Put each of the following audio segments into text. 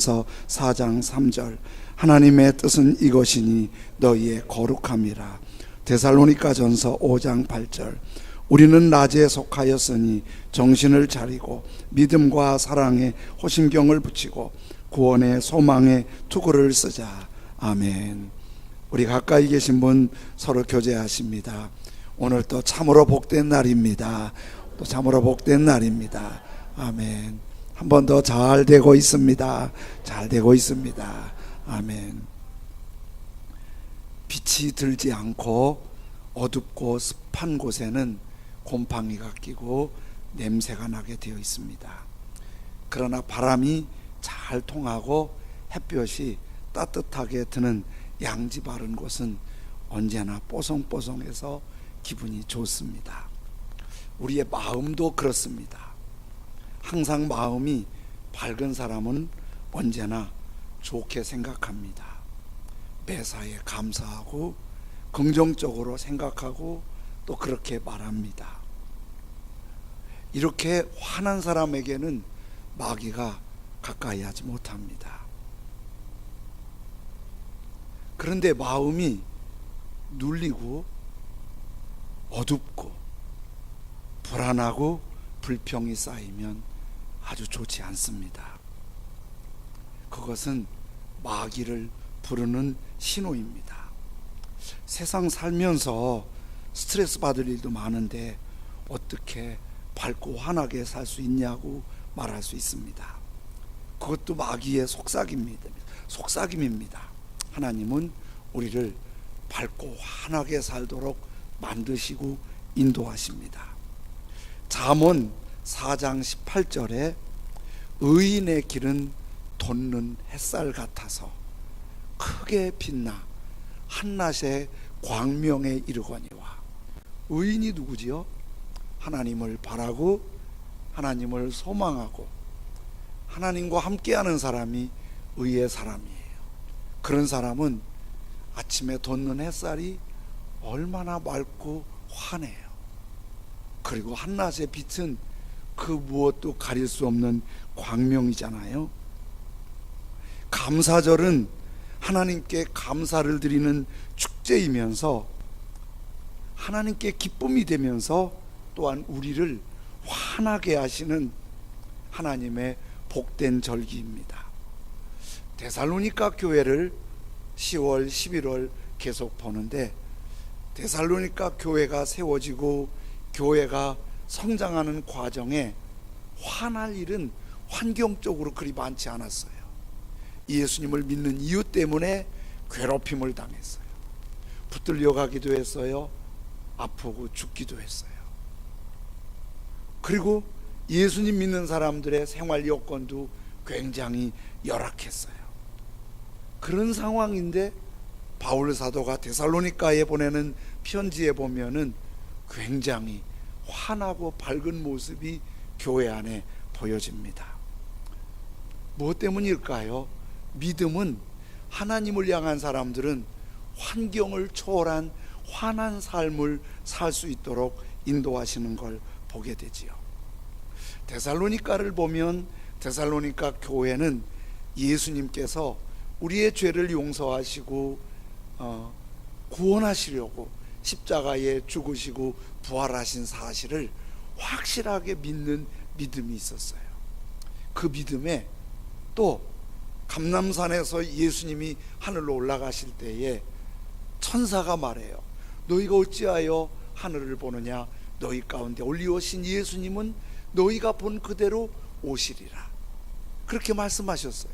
4장 3절 하나님의 뜻은 이것이니 너희의 거룩함이라. 데살로니가전서 5장 8절 우리는 낮에 속하였으니 정신을 차리고 믿음과 사랑에 호심경을 붙이고 구원의 소망에 투구를 쓰자. 아멘. 우리 가까이 계신 분 서로 교제하십니다. 오늘 또 참으로 복된 날입니다. 또 참으로 복된 날입니다. 아멘. 한 번 더 잘 되고 있습니다. 잘 되고 있습니다. 아멘. 빛이 들지 않고 어둡고 습한 곳에는 곰팡이가 끼고 냄새가 나게 되어 있습니다. 그러나 바람이 잘 통하고 햇볕이 따뜻하게 드는 양지 바른 곳은 언제나 뽀송뽀송해서 기분이 좋습니다. 우리의 마음도 그렇습니다. 항상 마음이 밝은 사람은 언제나 좋게 생각합니다. 매사에 감사하고 긍정적으로 생각하고 또 그렇게 말합니다. 이렇게 화난 사람에게는 마귀가 가까이 하지 못합니다. 그런데 마음이 눌리고 어둡고 불안하고 불평이 쌓이면 아주 좋지 않습니다. 그것은 마귀를 부르는 신호입니다. 세상 살면서 스트레스 받을 일도 많은데 어떻게 밝고 환하게 살 수 있냐고 말할 수 있습니다. 그것도 마귀의 속삭임입니다. 하나님은 우리를 밝고 환하게 살도록 만드시고 인도하십니다. 잠언 4장 18절에 의인의 길은 돋는 햇살 같아서 크게 빛나 한낮의 광명에 이르거니와. 의인이 누구지요? 하나님을 바라고 하나님을 소망하고 하나님과 함께하는 사람이 의의 사람이에요. 그런 사람은 아침에 돋는 햇살이 얼마나 맑고 환해요. 그리고 한낮의 빛은 그 무엇도 가릴 수 없는 광명이잖아요. 감사절은 하나님께 감사를 드리는 축제이면서 하나님께 기쁨이 되면서 또한 우리를 환하게 하시는 하나님의 복된 절기입니다. 데살로니가 교회를 10월, 11월 계속 보는데 데살로니가 교회가 세워지고 교회가 성장하는 과정에 화날 일은 환경적으로 그리 많지 않았어요. 예수님을 믿는 이유 때문에 괴롭힘을 당했어요. 붙들려 가기도 했어요. 아프고 죽기도 했어요. 그리고 예수님 믿는 사람들의 생활 여건도 굉장히 열악했어요. 그런 상황인데 바울 사도가 데살로니가에 보내는 편지에 보면은 굉장히 환하고 밝은 모습이 교회 안에 보여집니다. 무엇 때문일까요? 믿음은 하나님을 향한 사람들은 환경을 초월한 환한 삶을 살 수 있도록 인도하시는 걸 보게 되지요. 데살로니가를 보면 데살로니가 교회는 예수님께서 우리의 죄를 용서하시고 구원하시려고 십자가에 죽으시고 부활하신 사실을 확실하게 믿는 믿음이 있었어요. 그 믿음에 또 감람산에서 예수님이 하늘로 올라가실 때에 천사가 말해요. 너희가 어찌하여 하늘을 보느냐? 너희 가운데 올리오신 예수님은 너희가 본 그대로 오시리라. 그렇게 말씀하셨어요.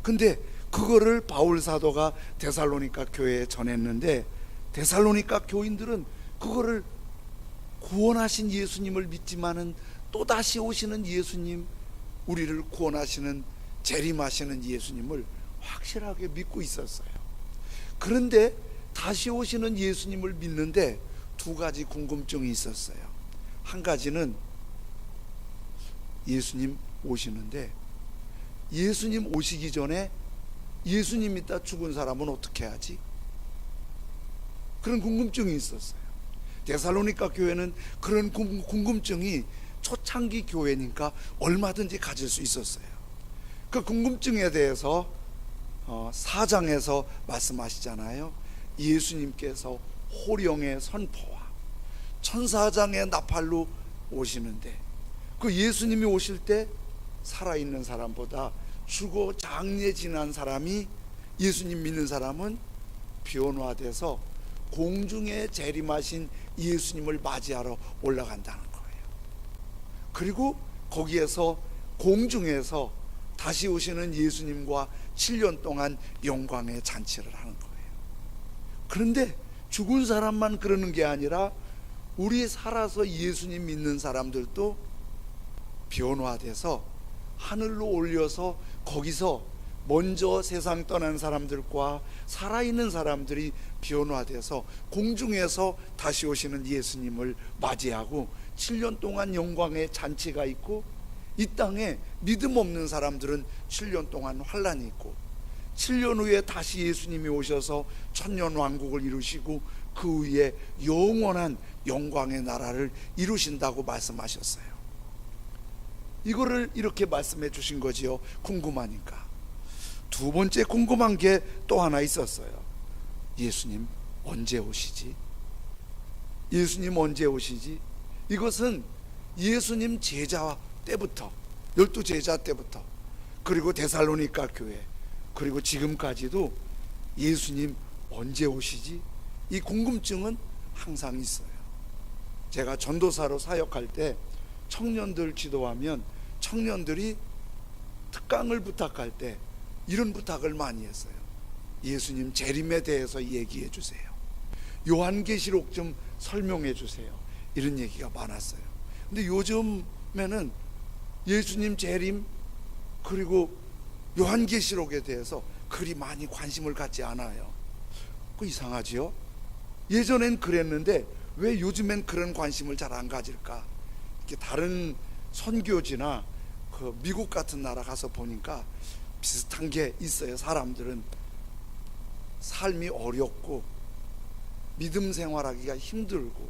근데 그거를 바울 사도가 데살로니가 교회에 전했는데 데살로니가 교인들은 그거를 구원하신 예수님을 믿지만은 또다시 오시는 예수님, 우리를 구원하시는 재림하시는 예수님을 확실하게 믿고 있었어요. 그런데 다시 오시는 예수님을 믿는데 두 가지 궁금증이 있었어요. 한 가지는 예수님 오시는데 예수님 오시기 전에 예수님 믿다 죽은 사람은 어떻게 하지? 그런 궁금증이 있었어요. 데살로니가 교회는 그런 궁금증이 초창기 교회니까 얼마든지 가질 수 있었어요. 그 궁금증에 대해서 4장에서 말씀하시잖아요. 예수님께서 호령의 선포와 천사장의 나팔로 오시는데, 그 예수님이 오실 때 살아있는 사람보다 죽어 장례 지난 사람이, 예수님 믿는 사람은 변화돼서 공중에 재림하신 예수님을 맞이하러 올라간다는 거예요. 그리고 거기에서 공중에서 다시 오시는 예수님과 7년 동안 영광의 잔치를 하는 거예요. 그런데 죽은 사람만 그러는 게 아니라 우리 살아서 예수님 믿는 사람들도 변화돼서 하늘로 올려서 거기서 먼저 세상 떠난 사람들과 살아있는 사람들이 변화돼서 공중에서 다시 오시는 예수님을 맞이하고 7년 동안 영광의 잔치가 있고, 이 땅에 믿음 없는 사람들은 7년 동안 환란이 있고, 7년 후에 다시 예수님이 오셔서 천년 왕국을 이루시고 그 위에 영원한 영광의 나라를 이루신다고 말씀하셨어요. 이거를 이렇게 말씀해 주신 거지요. 궁금하니까. 두 번째 궁금한 게 또 하나 있었어요. 예수님 언제 오시지? 예수님 언제 오시지? 이것은 예수님 제자 때부터, 12제자 때부터, 그리고 데살로니가 교회, 그리고 지금까지도 예수님 언제 오시지? 이 궁금증은 항상 있어요. 제가 전도사로 사역할 때 청년들 지도하면 청년들이 특강을 부탁할 때 이런 부탁을 많이 했어요. 예수님 재림에 대해서 얘기해 주세요. 요한계시록 좀 설명해 주세요. 이런 얘기가 많았어요. 근데 요즘에는 예수님 재림 그리고 요한계시록에 대해서 그리 많이 관심을 갖지 않아요. 그 이상하지요? 예전엔 그랬는데 왜 요즘엔 그런 관심을 잘 안 가질까? 이렇게 다른 선교지나 그 미국 같은 나라 가서 보니까 비슷한 게 있어요. 사람들은 삶이 어렵고 믿음 생활하기가 힘들고,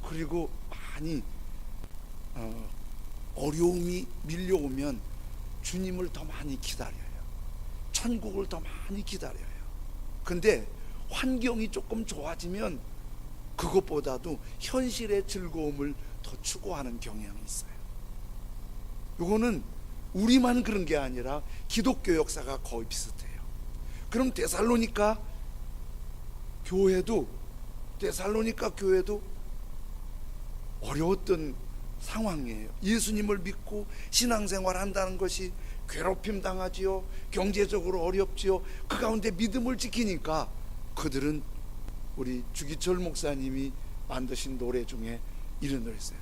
그리고 많이 어려움이 밀려오면 주님을 더 많이 기다려요. 천국을 더 많이 기다려요. 근데 환경이 조금 좋아지면 그것보다도 현실의 즐거움을 더 추구하는 경향이 있어요. 이거는 우리만 그런 게 아니라 기독교 역사가 거의 비슷해요. 그럼 데살로니가 교회도 어려웠던 상황이에요. 예수님을 믿고 신앙생활 한다는 것이 괴롭힘 당하지요. 경제적으로 어렵지요. 그 가운데 믿음을 지키니까 그들은 우리 주기철 목사님이 만드신 노래 중에 이런 노래 있어요.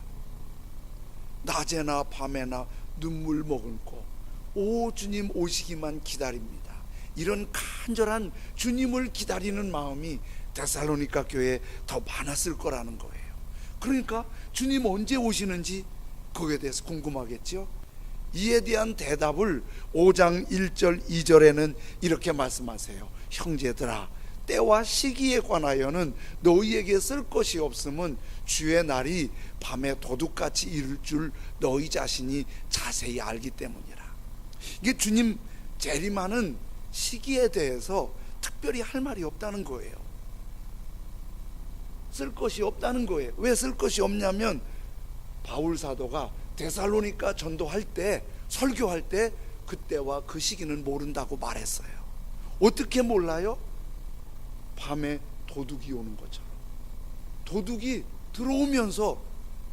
낮에나 밤에나 눈물 머금고 오 주님 오시기만 기다립니다. 이런 간절한 주님을 기다리는 마음이 데살로니가 교회에 더 많았을 거라는 거예요. 그러니까 주님 언제 오시는지 그거에 대해서 궁금하겠죠. 이에 대한 대답을 5장 1절 2절에는 이렇게 말씀하세요. 형제들아, 때와 시기에 관하여는 너희에게 쓸 것이 없음은 주의 날이 밤에 도둑같이 이를 줄 너희 자신이 자세히 알기 때문이라. 이게 주님 재림하는 시기에 대해서 특별히 할 말이 없다는 거예요. 쓸 것이 없다는 거예요. 왜 쓸 것이 없냐면 바울 사도가 데살로니가 전도할 때, 설교할 때 그때와 그 시기는 모른다고 말했어요. 어떻게 몰라요? 밤에 도둑이 오는 것처럼. 도둑이 들어오면서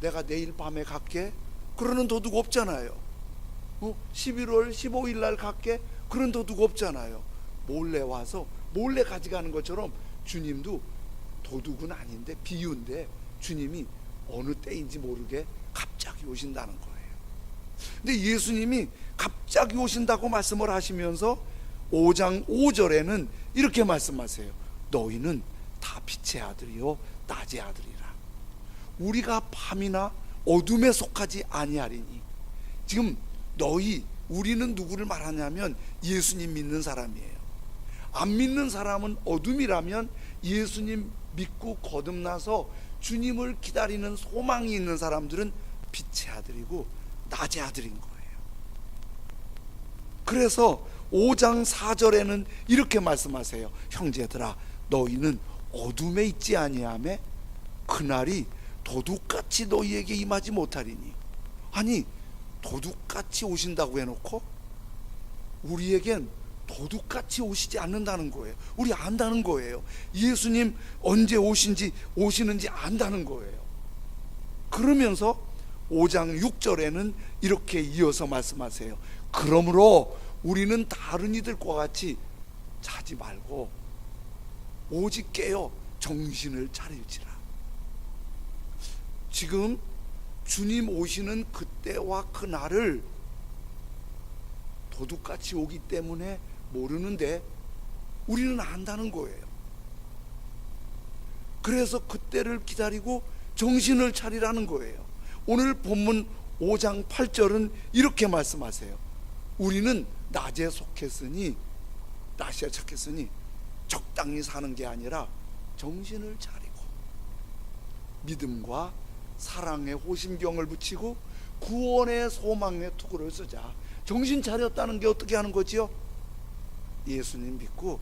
내가 내일 밤에 갈게, 그러는 도둑 없잖아요. 11월 15일 날 갈게, 그런 도둑 없잖아요. 몰래 와서 몰래 가져가는 것처럼 주님도 도둑은 아닌데 비유인데 주님이 어느 때인지 모르게 갑자기 오신다는 거예요. 근데 예수님이 갑자기 오신다고 말씀을 하시면서 5장 5절에는 이렇게 말씀하세요. 너희는 다 빛의 아들이요 낮의 아들이라. 우리가 밤이나 어둠에 속하지 아니하리니. 지금 우리는 누구를 말하냐면 예수님 믿는 사람이에요. 안 믿는 사람은 어둠이라면 예수님 믿고 거듭나서 주님을 기다리는 소망이 있는 사람들은 빛의 아들이고 낮의 아들인 거예요. 그래서 5장 4절에는 이렇게 말씀하세요. 형제들아, 너희는 어둠에 있지 아니하매 그날이 도둑같이 너희에게 임하지 못하리니. 아니, 도둑같이 오신다고 해놓고 우리에겐 도둑같이 오시지 않는다는 거예요. 우리 안다는 거예요. 예수님 언제 오시는지 안다는 거예요. 그러면서 5장 6절에는 이렇게 이어서 말씀하세요. 그러므로 우리는 다른 이들과 같이 자지 말고 오직 깨어 정신을 차릴지라. 지금 주님 오시는 그때와 그날을 도둑같이 오기 때문에 모르는데 우리는 안다는 거예요. 그래서 그때를 기다리고 정신을 차리라는 거예요. 오늘 본문 5장 8절은 이렇게 말씀하세요. 우리는 낮에 속했으니 적당히 사는 게 아니라 정신을 차리고 믿음과 사랑의 호심경을 붙이고 구원의 소망의 투구를 쓰자. 정신 차렸다는 게 어떻게 하는 거지요? 예수님 믿고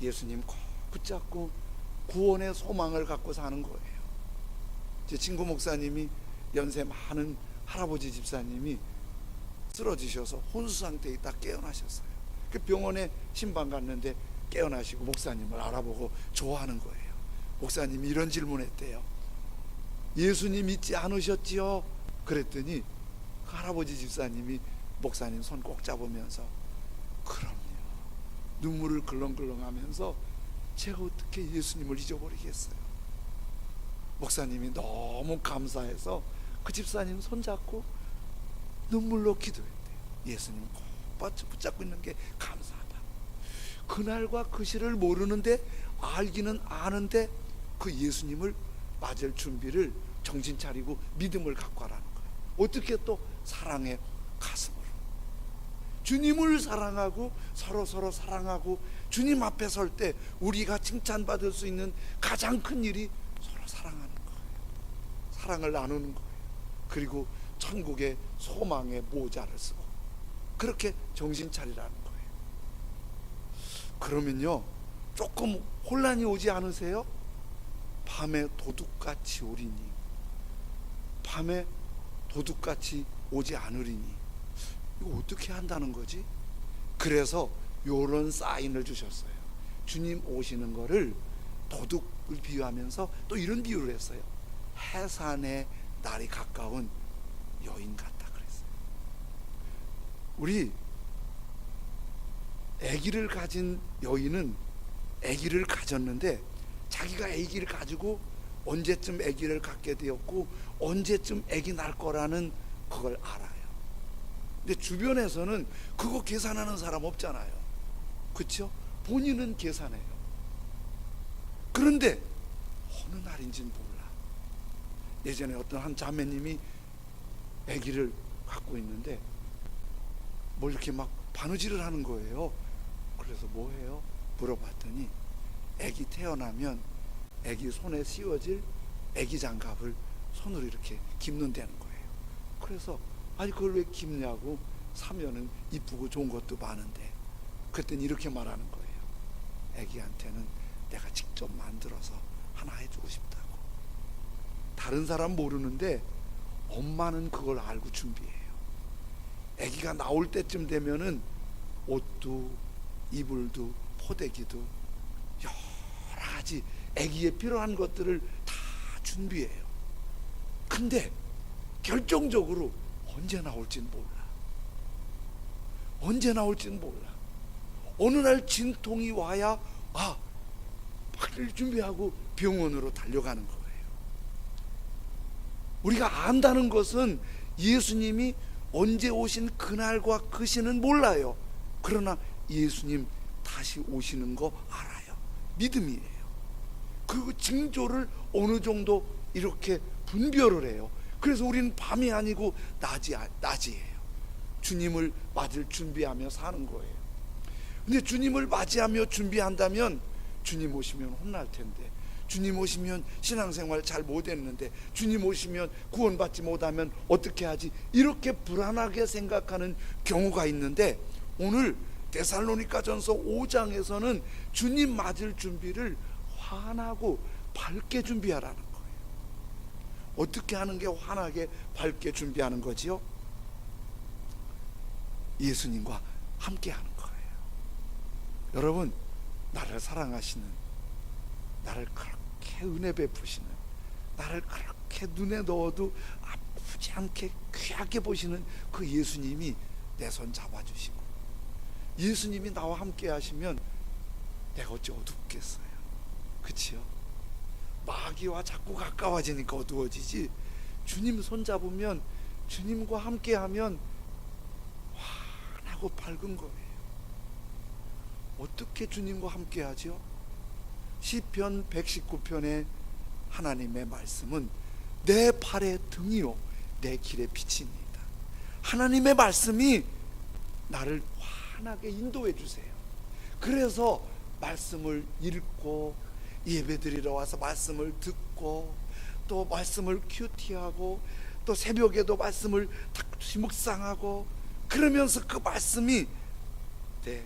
예수님 꼭 붙잡고 구원의 소망을 갖고 사는 거예요. 제 친구 목사님이, 연세 많은 할아버지 집사님이 쓰러지셔서 혼수 상태에 있다 깨어나셨어요. 그 병원에 신방 갔는데 깨어나시고 목사님을 알아보고 좋아하는 거예요. 목사님이 이런 질문했대요. 예수님 믿지 않으셨지요? 그랬더니 그 할아버지 집사님이 목사님 손 꼭 잡으면서 그럼요, 눈물을 글렁글렁 하면서 제가 어떻게 예수님을 잊어버리겠어요. 목사님이 너무 감사해서 그 집사님 손잡고 눈물로 기도했대요. 예수님 꼭 붙잡고 있는 게 감사하다. 그날과 그 시를 모르는데 알기는 아는데 그 예수님을 맞을 준비를 정신 차리고 믿음을 갖고 하라는 거예요. 어떻게 또 사랑의 가슴으로 주님을 사랑하고 서로 사랑하고 주님 앞에 설 때 우리가 칭찬받을 수 있는 가장 큰 일이 서로 사랑하는 거예요. 사랑을 나누는 거예요. 그리고 천국의 소망의 모자를 쓰고 그렇게 정신 차리라는 거예요. 그러면요, 조금 혼란이 오지 않으세요? 밤에 도둑같이 오리니, 밤에 도둑같이 오지 않으리니, 이거 어떻게 한다는 거지? 그래서 요런 사인을 주셨어요. 주님 오시는 거를 도둑을 비유하면서 또 이런 비유를 했어요. 해산의 날이 가까운 여인 같다 그랬어요. 우리 아기를 가진 여인은 아기를 가졌는데 자기가 아기를 가지고 언제쯤 아기를 갖게 되었고 언제쯤 아기 날 거라는 그걸 알아요. 근데 주변에서는 그거 계산하는 사람 없잖아요. 그렇죠? 본인은 계산해요. 그런데 어느 날인지는 몰라. 예전에 어떤 한 자매님이 아기를 갖고 있는데 뭐 이렇게 막 바느질을 하는 거예요. 그래서 뭐 해요? 물어봤더니 아기 태어나면 아기 손에 씌워질 아기 장갑을 손으로 이렇게 깁는다는 거예요. 그래서 아니 그걸 왜 깁냐고, 사면은 이쁘고 좋은 것도 많은데. 그랬더니 이렇게 말하는 거예요. 아기한테는 내가 직접 만들어서 하나 해주고 싶다고. 다른 사람 모르는데 엄마는 그걸 알고 준비해요. 아기가 나올 때쯤 되면은 옷도 이불도 포대기도 여러 가지 아기에 필요한 것들을 다 준비해요. 근데 결정적으로 언제 나올지는 몰라. 언제 나올지는 몰라. 어느 날 진통이 와야 빨리 준비하고 병원으로 달려가는 거예요. 우리가 안다는 것은 예수님이 언제 오신 그날과 그 시는 몰라요. 그러나 예수님 다시 오시는 거 알아요. 믿음이에요. 그 징조를 어느 정도 이렇게 분별을 해요. 그래서 우리는 밤이 아니고 낮이에요. 주님을 맞을 준비하며 사는 거예요. 근데 주님을 맞이하며 준비한다면 주님 오시면 혼날 텐데, 주님 오시면 신앙생활 잘 못했는데, 주님 오시면 구원받지 못하면 어떻게 하지? 이렇게 불안하게 생각하는 경우가 있는데, 오늘 데살로니가전서 5장에서는 주님 맞을 준비를 환하고 밝게 준비하라는 거예요. 어떻게 하는 게 환하게 밝게 준비하는 거지요? 예수님과 함께 하는 거예요. 여러분, 나를 사랑하시는, 나를 그렇게 은혜 베푸시는, 나를 그렇게 눈에 넣어도 아프지 않게 귀하게 보시는 그 예수님이 내 손 잡아주시고, 예수님이 나와 함께 하시면 내가 어찌 어둡겠어요? 그치요? 마귀와 자꾸 가까워지니까 어두워지지, 주님 손 잡으면, 주님과 함께 하면 환하고 밝은 거예요. 어떻게 주님과 함께 하죠? 시편 119편의 하나님의 말씀은 내 팔의 등이요 내 길의 빛입니다. 하나님의 말씀이 나를 환하게 인도해 주세요. 그래서 말씀을 읽고, 예배드리러 와서 말씀을 듣고, 또 말씀을 큐티하고, 또 새벽에도 말씀을 다시 묵상하고, 그러면서 그 말씀이 내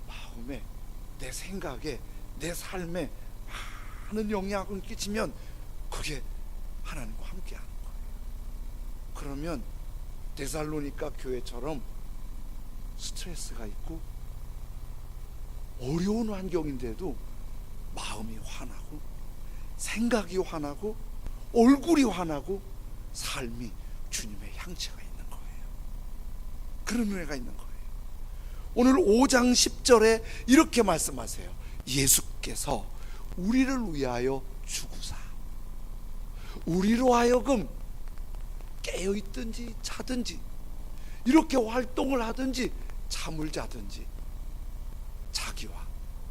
마음에, 내 생각에, 내 삶에 많은 영향을 끼치면 그게 하나님과 함께 하는 거예요. 그러면 데살로니가 교회처럼 스트레스가 있고 어려운 환경인데도 마음이 환하고, 생각이 환하고, 얼굴이 환하고, 삶이 주님의 향취가 있는 거예요. 그런 은혜가 있는 거예요. 오늘 5장 10절에 이렇게 말씀하세요. 예수께서 우리를 위하여 죽으사 우리로 하여금 깨어있든지 자든지, 이렇게 활동을 하든지 잠을 자든지 자기와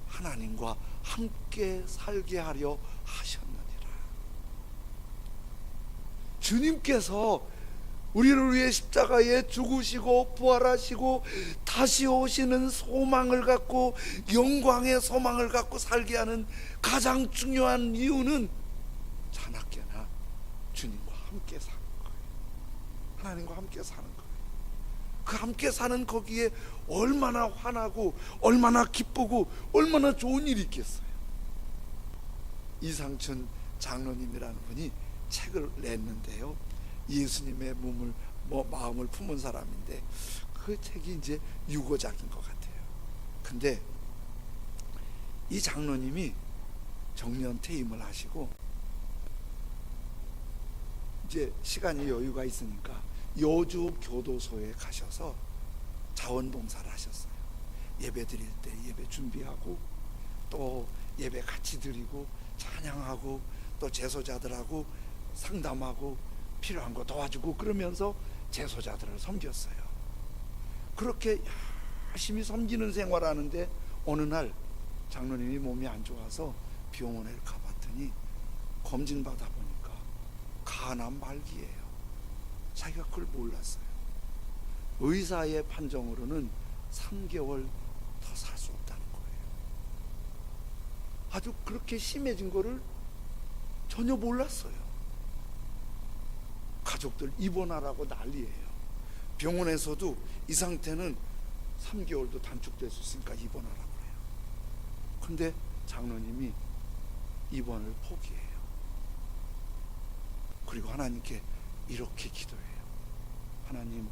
하나님과 함께 살게 하려 하셨느니라. 주님께서 우리를 위해 십자가에 죽으시고 부활하시고 다시 오시는 소망을 갖고, 영광의 소망을 갖고 살게 하는 가장 중요한 이유는 자나깨나 주님과 함께 사는 거예요. 하나님과 함께 사는 거예요. 그 함께 사는 거기에 얼마나 환하고 얼마나 기쁘고 얼마나 좋은 일이 있겠어요. 이상춘 장로님이라는 분이 책을 냈는데요, 예수님의 마음을 품은 사람인데, 그 책이 이제 유고작인 것 같아요. 근데 이 장로님이 정년 퇴임을 하시고 이제 시간이 여유가 있으니까 여주 교도소에 가셔서 자원봉사를 하셨어요. 예배 드릴 때 예배 준비하고, 또 예배 같이 드리고, 찬양하고, 또 제소자들하고 상담하고, 필요한 거 도와주고, 그러면서 제소자들을 섬겼어요. 그렇게 열심히 섬기는 생활하는데 어느 날 장로님이 몸이 안 좋아서 병원에 가봤더니 검진받아 보니까 간암 말기예요. 자기가 그걸 몰랐어요. 의사의 판정으로는 3개월 더 살 수 없다는 거예요. 아주 그렇게 심해진 거를 전혀 몰랐어요. 가족들 입원하라고 난리예요. 병원에서도 이 상태는 3개월도 단축될 수 있으니까 입원하라고 해요. 근데 장로님이 입원을 포기해요. 그리고 하나님께 이렇게 기도해요. 하나님,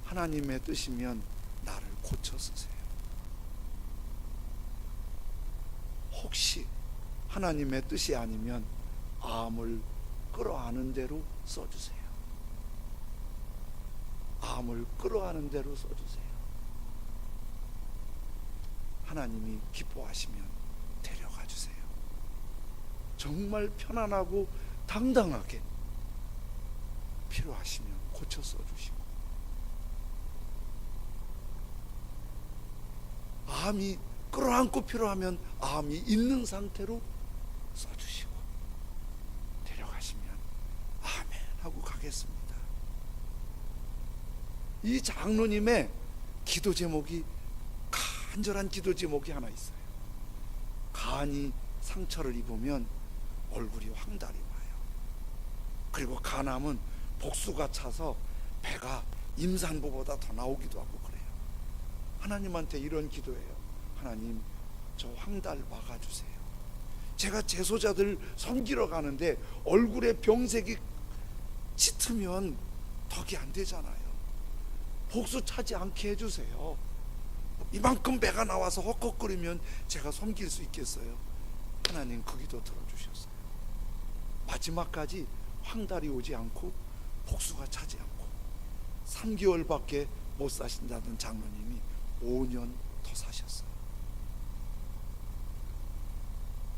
하나님의 뜻이면 나를 고쳐 쓰세요. 혹시 하나님의 뜻이 아니면 암을 끌어안은 대로 써주세요. 암을 끌어안은 대로 써주세요. 하나님이 기뻐하시면 데려가 주세요. 정말 편안하고 당당하게 필요하시면 고쳐 써주시고, 암이 끌어안고 필요하면 암이 있는 상태로 써주시고, 데려가시면 아멘 하고 가겠습니다. 이 장로님의 기도 제목이, 간절한 기도 제목이 하나 있어요. 간이 상처를 입으면 얼굴이 황달이 와요. 그리고 간암은 복수가 차서 배가 임산부보다 더 나오기도 하고 그래요. 하나님한테 이런 기도해요. 하나님, 저 황달 막아주세요. 제가 제소자들 섬기러 가는데 얼굴에 병색이 짙으면 덕이 안 되잖아요. 복수 차지 않게 해주세요. 이만큼 배가 나와서 헉헉거리면 제가 섬길 수 있겠어요? 하나님 그 기도 들어주셨어요. 마지막까지 황달이 오지 않고 복수가 차지 않고 3개월밖에 못 사신다던 장로님이 5년 더 사셨어요.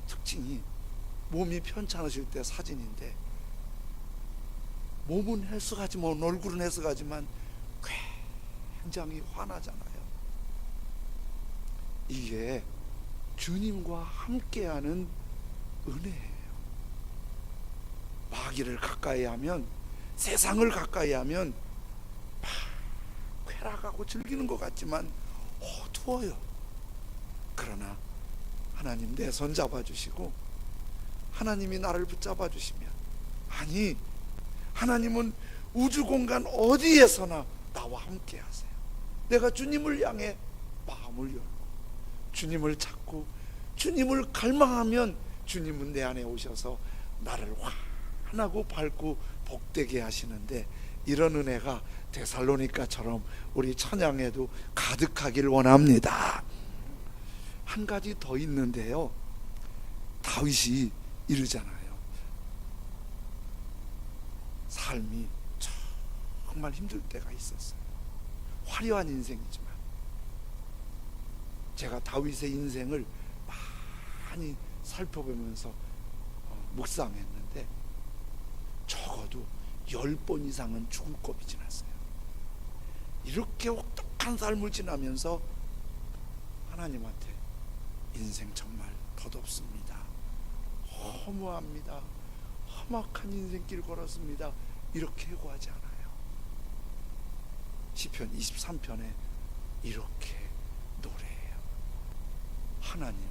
특징이 몸이 편찮으실 때 사진인데, 몸은 헬스가지만 얼굴은 헬스가지만 굉장히 환하잖아요. 이게 주님과 함께하는 은혜예요. 마귀를 가까이 하면, 세상을 가까이 하면 막 쾌락하고 즐기는 것 같지만 어두워요. 그러나 하나님 내 손 잡아주시고 하나님이 나를 붙잡아 주시면, 아니, 하나님은 우주 공간 어디에서나 나와 함께 하세요. 내가 주님을 향해 마음을 열고 주님을 찾고 주님을 갈망하면 주님은 내 안에 오셔서 나를 환하고 밝고 복되게 하시는데, 이런 은혜가 데살로니가처럼 우리 찬양에도 가득하길 원합니다. 한 가지 더 있는데요, 다윗이 이르잖아요. 삶이 정말 힘들 때가 있었어요. 화려한 인생이지만 제가 다윗의 인생을 많이 살펴보면서 묵상했는데 적어도 10번 이상은 죽을 겁이 지났어요. 이렇게 혹독한 삶을 지나면서 하나님한테 인생 정말 덧없습니다, 허무합니다, 험악한 인생길 걸었습니다, 이렇게 회고하지 않아요. 시편 23편에 이렇게 노래해요. 하나님은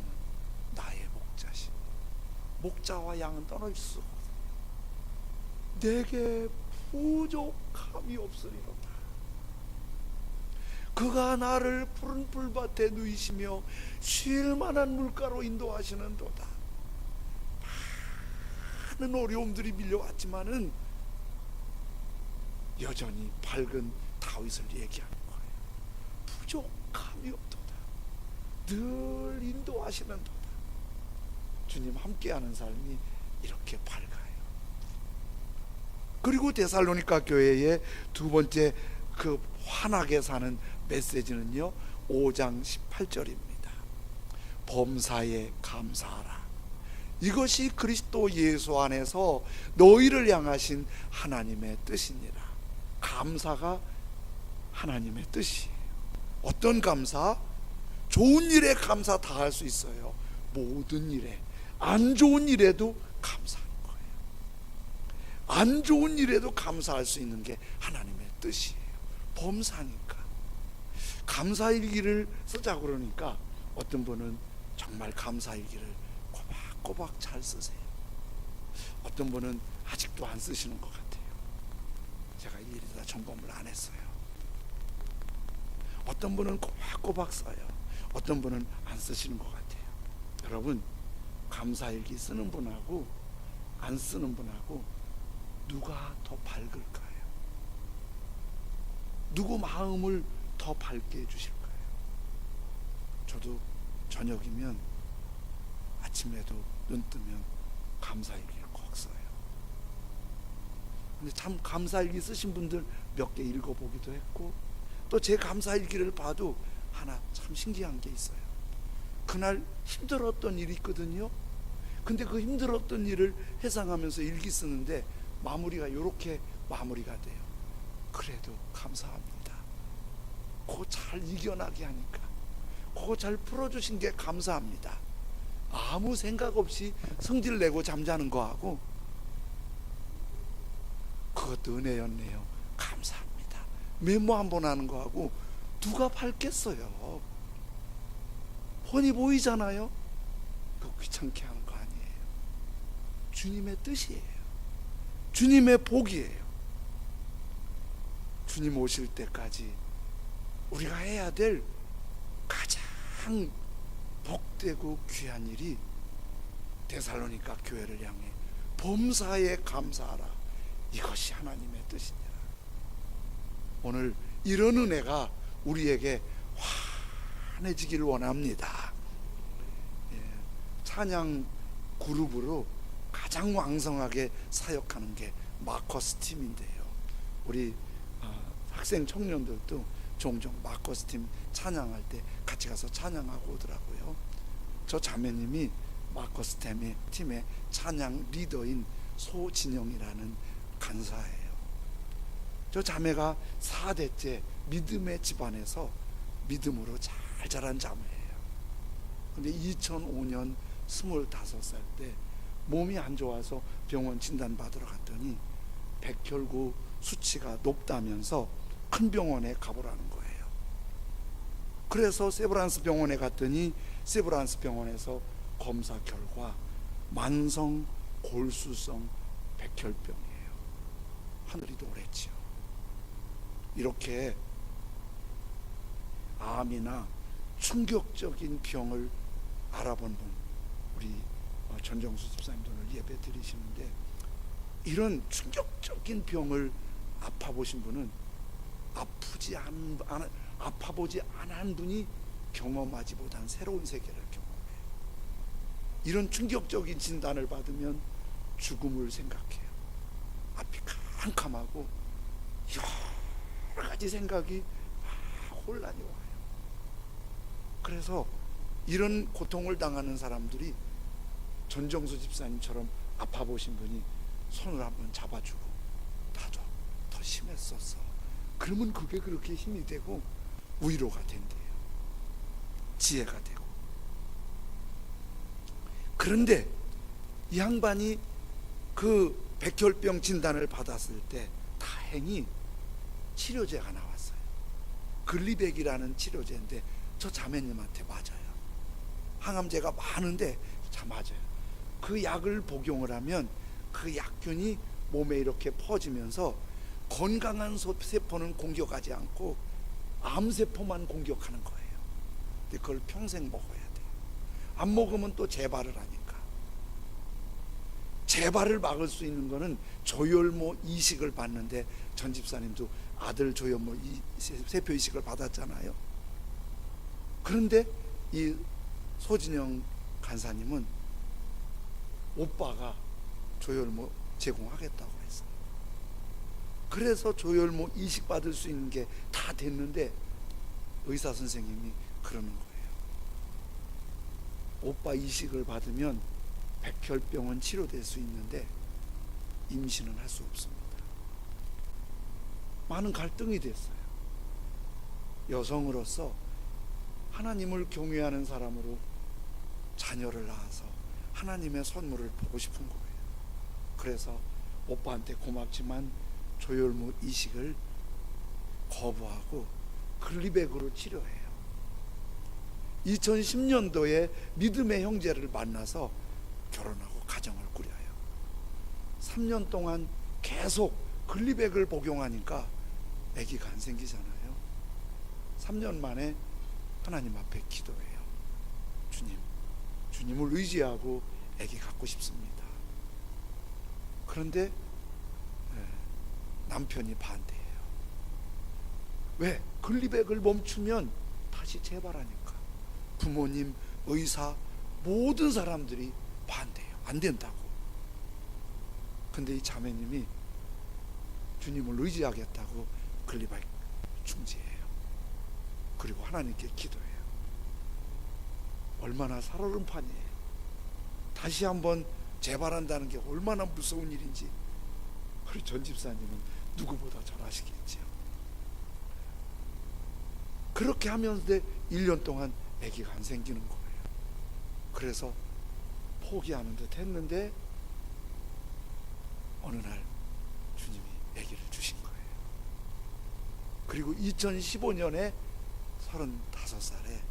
나의 목자시, 목자와 양은 떠날 수 없어. 내게 부족함이 없으리로다. 그가 나를 푸른 풀밭에 누이시며 쉴 만한 물가로 인도하시는도다. 많은 어려움들이 밀려왔지만은 여전히 밝은 다윗을 얘기하는 거예요. 부족함이 없도다. 늘 인도하시는도다. 주님 함께하는 삶이 이렇게 밝아요. 그리고 데살로니가 교회의 두 번째 그 환하게 사는 메시지는요, 5장 18절입니다. 범사에 감사하라. 이것이 그리스도 예수 안에서 너희를 향하신 하나님의 뜻이니라. 감사가 하나님의 뜻이에요. 어떤 감사? 좋은 일에 감사 다 할 수 있어요. 모든 일에, 안 좋은 일에도 감사하는 거예요. 안 좋은 일에도 감사할 수 있는 게 하나님의 뜻이에요. 범사니까. 감사일기를 쓰자고 그러니까 어떤 분은 정말 감사일기를 꼬박꼬박 잘 쓰세요. 어떤 분은 아직도 안 쓰시는 것 같아요. 제가 일일이 다 점검을 안 했어요. 어떤 분은 꼬박꼬박 써요. 어떤 분은 안 쓰시는 것 같아요. 여러분, 감사일기 쓰는 분하고 안 쓰는 분하고 누가 더 밝을까요? 누구 마음을 더 밝게 해주실까요? 저도 저녁이면, 아침에도 눈 뜨면 감사일기를 꼭 써요. 근데 참 감사일기 쓰신 분들 몇 개 읽어보기도 했고, 또 제 감사일기를 봐도 하나 참 신기한 게 있어요. 그날 힘들었던 일이 있거든요. 근데 그 힘들었던 일을 회상하면서 일기 쓰는데 마무리가 이렇게 마무리가 돼요. 그래도 감사합니다. 그거 잘 이겨나게 하니까, 그거 잘 풀어주신 게 감사합니다. 아무 생각 없이 성질 내고 잠자는 거하고 그것도 은혜였네요, 감사합니다, 메모 한번 하는 거하고 누가 밝겠어요? 뻔히 보이잖아요. 그거 귀찮게 하는 거 아니에요. 주님의 뜻이에요. 주님의 복이에요. 주님 오실 때까지 우리가 해야 될 가장 복되고 귀한 일이 데살로니가 교회를 향해 범사에 감사하라, 이것이 하나님의 뜻이니라. 오늘 이런 은혜가 우리에게 환해지길 원합니다. 찬양 그룹으로 가장 왕성하게 사역하는 게 마커스 팀인데요, 우리 학생 청년들도 종종 마커스 팀 찬양할 때 같이 가서 찬양하고 오더라고요. 저 자매님이 마커스 팀의 찬양 리더인 소진영이라는 간사예요. 저 자매가 4대째 믿음의 집안에서 믿음으로 잘 자란 자매예요. 근데 2005년 25살 때 몸이 안 좋아서 병원 진단 받으러 갔더니 백혈구 수치가 높다면서 큰 병원에 가보라는 거예요. 그래서 세브란스 병원에 갔더니 세브란스 병원에서 검사 결과 만성 골수성 백혈병이에요. 하늘이 노랬지요. 이렇게 암이나 충격적인 병을 알아본 분, 우리 전정수 집사님도 오늘 예배 드리시는데, 이런 충격적인 병을 아파보신 분은 아파보지 않은 분이 경험하지 못한 새로운 세계를 경험해요. 이런 충격적인 진단을 받으면 죽음을 생각해요. 앞이 캄캄하고 여러 가지 생각이 혼란이 와요. 그래서 이런 고통을 당하는 사람들이 전정수 집사님처럼 아파보신 분이 손을 한번 잡아주고, 나도 더 심했었어, 그러면 그게 그렇게 힘이 되고 위로가 된대요. 지혜가 되고. 그런데 이 양반이 그 백혈병 진단을 받았을 때 다행히 치료제가 나왔어요. 글리백이라는 치료제인데 저 자매님한테 맞아요. 항암제가 많은데 자 맞아요. 그 약을 복용을 하면 그 약균이 몸에 이렇게 퍼지면서 건강한 세포는 공격하지 않고 암세포만 공격하는 거예요. 근데 그걸 평생 먹어야 돼요. 안 먹으면 또 재발을 하니까. 재발을 막을 수 있는 거는 조혈모 이식을 받는데, 전 집사님도 아들 조혈모 세포 이식을 받았잖아요. 그런데 이 소진영 간사님은 오빠가 조혈모 제공하겠다고 했어요. 그래서 조혈모 이식 받을 수 있는 게 다 됐는데 의사 선생님이 그러는 거예요. 오빠 이식을 받으면 백혈병은 치료될 수 있는데 임신은 할 수 없습니다. 많은 갈등이 됐어요. 여성으로서 하나님을 경외하는 사람으로 자녀를 낳아서 하나님의 선물을 보고 싶은 거예요. 그래서 오빠한테 고맙지만 조혈모 이식을 거부하고 글리백으로 치료해요. 2010년도에 믿음의 형제를 만나서 결혼하고 가정을 꾸려요. 3년 동안 계속 글리백을 복용하니까 아기가 안 생기잖아요. 3년 만에 하나님 앞에 기도해요. 주님을 의지하고 아기 갖고 싶습니다. 그런데 남편이 반대해요. 왜? 글리백을 멈추면 다시 재발하니까. 부모님, 의사, 모든 사람들이 반대해요. 안 된다고. 근데 이 자매님이 주님을 의지하겠다고 글리백 중지해요. 그리고 하나님께 기도해요. 얼마나 살얼음 판이에요. 다시 한번 재발한다는 게 얼마나 무서운 일인지 우리 전 집사님은 누구보다 잘 아시겠지요. 그렇게 하면서 1년 동안 아기가 안 생기는 거예요. 그래서 포기하는 듯 했는데 어느 날 주님이 아기를 주신 거예요. 그리고 2015년에 35살에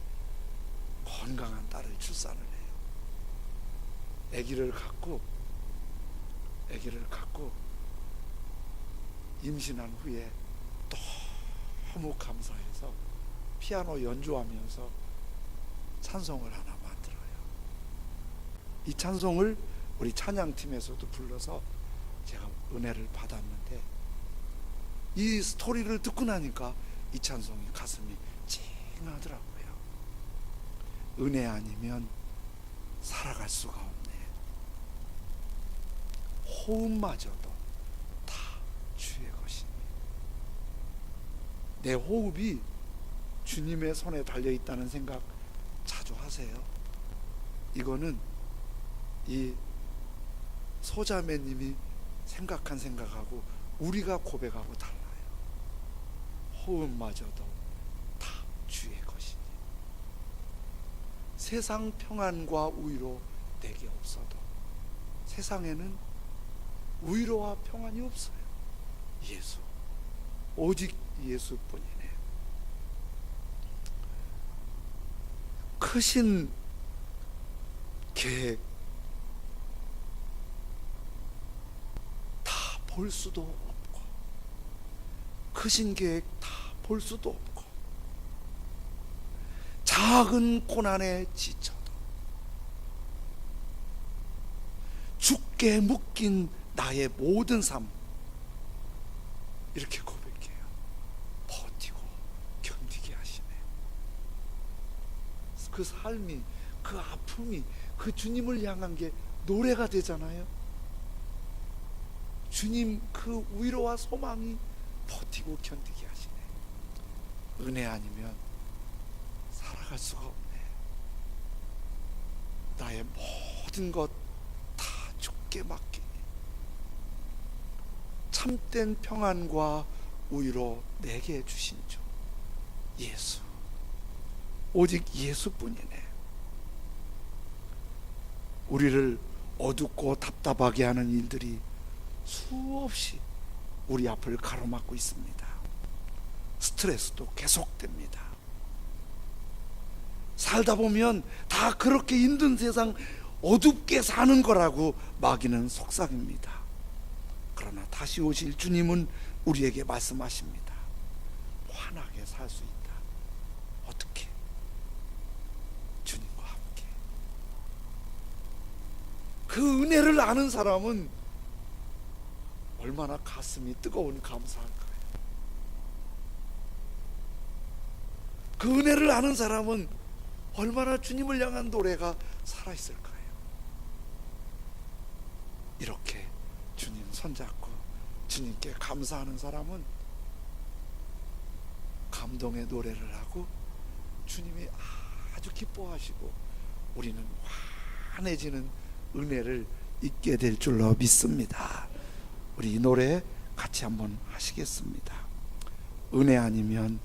건강한 딸을 출산을 해요. 아기를 갖고 임신한 후에 너무 감사해서 피아노 연주하면서 찬송을 하나 만들어요. 이 찬송을 우리 찬양팀에서도 불러서 제가 은혜를 받았는데, 이 스토리를 듣고 나니까 이 찬송이 가슴이 찡하더라고요. 은혜 아니면 살아갈 수가 없네. 호흡마저도 다 주의 것이니. 내 호흡이 주님의 손에 달려있다는 생각 자주 하세요. 이거는 이 소자매님이 생각한 생각하고 우리가 고백하고 달라요. 호흡마저도 다 주의 것이니. 세상 평안과 우위로 내게 없어도, 세상에는 우위로와 평안이 없어요. 예수, 오직 예수뿐이네. 크신 계획 다 볼 수도 없고, 크신 계획 다 볼 수도 없고, 작은 고난에 지쳐도 죽게 묶인 나의 모든 삶, 이렇게 고백해요. 버티고 견디게 하시네. 그 삶이, 그 아픔이 그 주님을 향한 게 노래가 되잖아요. 주님 그 위로와 소망이 버티고 견디게 하시네. 은혜 아니면 살아갈 수가 없네. 나의 모든 것 다 주께 맡기니. 참된 평안과 우위로 내게 주신 주 예수, 오직 예수뿐이네. 우리를 어둡고 답답하게 하는 일들이 수없이 우리 앞을 가로막고 있습니다. 스트레스도 계속됩니다. 살다 보면 다 그렇게 힘든 세상 어둡게 사는 거라고 마귀는 속삭입니다. 그러나 다시 오실 주님은 우리에게 말씀하십니다. 환하게 살 수 있다. 어떻게? 주님과 함께. 그 은혜를 아는 사람은 얼마나 가슴이 뜨거운 감사할까요? 그 은혜를 아는 사람은 얼마나 주님을 향한 노래가 살아있을까요? 이렇게 주님 손잡고 주님께 감사하는 사람은 감동의 노래를 하고 주님이 아주 기뻐하시고 우리는 환해지는 은혜를 잊게 될 줄로 믿습니다. 우리 이 노래 같이 한번 하시겠습니다. 은혜 아니면